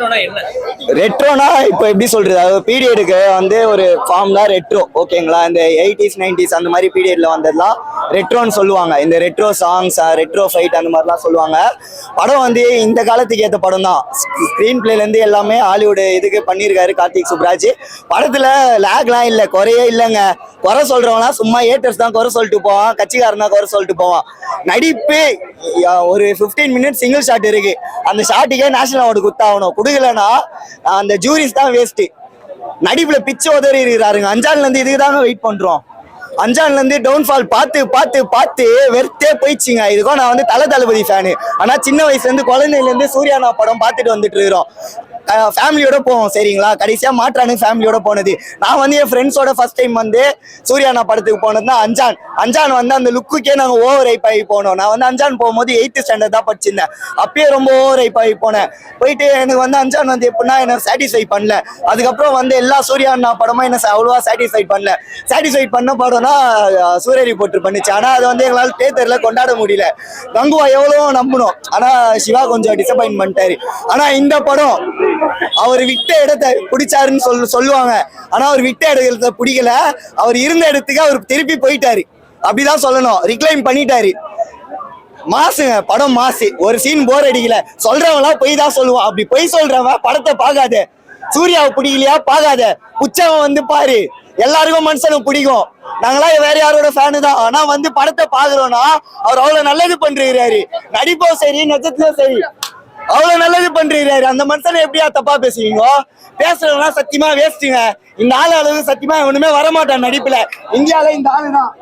ரெட்ரோனா என்ன? ரெட்ரோனா இப்போ எப்படி சொல்றது, அது பீரியடுக்கு வந்து ஒரு ஃபார்ம் தான் ரெட்ரோ. ஓகேங்களா, இந்த 80s 90s அந்த மாதிரி பீரியட்ல வந்ததுலாம் ரெட்ரோன்னு சொல்லுவாங்க. இந்த ரெட்ரோ சாங்ஸ், ரெட்ரோ ஃபைட் அந்த மாதிரிலாம் சொல்லுவாங்க. படம் வந்து இந்த காலத்துக்கு ஏற்ற படம் தான். ஸ்க்ரீன் பிளேலேருந்து எல்லாமே ஹாலிவுட் இதுக்கு பண்ணியிருக்காரு கார்த்திக் சுப்ராஜ். படத்தில் லேக்லாம் இல்லை, குறையே இல்லைங்க. குறை சொல்றவங்களாம் சும்மா ஏட்டர்ஸ் தான் குறை சொல்லிட்டு போவான், கட்சிக்காரன் தான் குறை சொல்லிட்டு போவான். நடிப்பு ஒரு 15 மினிட்ஸ் சிங்கிள் ஷாட் இருக்கு, அந்த ஷாட்டுக்கே நேஷனல் அவார்டு கொடுத்தாகணும். கொடுக்கலன்னா அந்த ஜூரிஸ் தான் வேஸ்ட். நடிப்புல பிச்சு உதறி இருக்கிறாருங்க. அஞ்சான்ல இருந்து இதுக்கு தாங்க வெயிட் பண்றோம். அஞ்சான்ல இருந்து டவுன்ஃபால் பார்த்து பார்த்து பார்த்து வெறுத்தே போயிடுச்சுங்க. இதுக்கும் நான் வந்து தளபதி ஃபேனு. ஆனா சின்ன வயசுல இருந்து குழந்தையில இருந்து சூர்யானா படம் பார்த்துட்டு வந்துட்டு இருக்கிறோம். ஃபேமிலியோட போவோம் சரிங்களா. கடைசியா மாற்றானு ஃபேமிலியோட போனது. நான் வந்து என் ஃப்ரெண்ட்ஸோட ஃபர்ஸ்ட் டைம் வந்து சூர்யானா படத்துக்கு போனதுன்னா அஞ்சான் வந்து அந்த லுக்குக்கே நாங்கள் ஓவர் ஹைப் ஆகி போனோம். நான் வந்து அஞ்சான் போகும்போது 8th ஸ்டாண்டர்ட் தான் படிச்சிருந்தேன். அப்பயே ரொம்ப ஓவர் ஹைப் ஆகி போனேன். போயிட்டு எனக்கு வந்து அஞ்சான் வந்து எப்படின்னா என்ன சாட்டிஸ்ஃபை பண்ணல. அதுக்கப்புறம் வந்து எல்லா சூர்யானா படமும் என்ன அவ்வளோவா சாட்டிஸ்ஃபை பண்ணல. சாட்டிஸ்ஃபை பண்ண படம்னா சூரிய ரிப்போர்ட்டர் பண்ணுச்சு. ஆனால் அது வந்து எங்களால் தேட்டர்ல கொண்டாட முடியல. கங்குவா எவ்வளோ நம்பணும், ஆனால் சிவா கொஞ்சம் டிசப்பாயின்ட் பண்ணிட்டாரு. ஆனால் இந்த படம் அவர் விட்ட இடத்தை பிடிச்சாருன்னு சொல்லுவாங்க. ஆனா அவர் விட்ட இடத்தை பிடிக்கல. அவர் இருந்த இடத்துக்கு அவர் திருப்பி போயிட்டாரு, அப்படிதான் சொல்லணும். ரிக்ளைம் பண்ணிட்டாரு. மாசுங்க படம், மாசு. ஒரு சீன் போர் அடிக்கல. சொல்றவங்களாம் பொய் தான் சொல்லுவான். அப்படி பொய் சொல்றவன் படத்தை பார்க்காத. சூர்யாவை பிடிக்கலையா பார்க்காத, புச்சவன் வந்து பாரு. எல்லாருக்கும் மனுஷனுக்கு பிடிக்கும். நாங்களாம் வேற யாரோட ஃபேனு தான். ஆனா வந்து படத்தை பாக்குறோம்னா அவர் அவ்வளவு நல்லது பண்றாரு. நடிப்பும் சரி, நட்சத்திரம் சரி, அவ்வளவு நல்லது பண்றாரு. அந்த மனுஷனை எப்படியா தப்பா பேசுவீங்க? பேசுறவங்க சத்தியமா வேஸ்ட்டுங்க. இந்த ஆளு அளவு சத்தியமா ஒண்ணுமே வரமாட்டான் நடிப்புல. இந்தியால இந்த ஆளு தான்.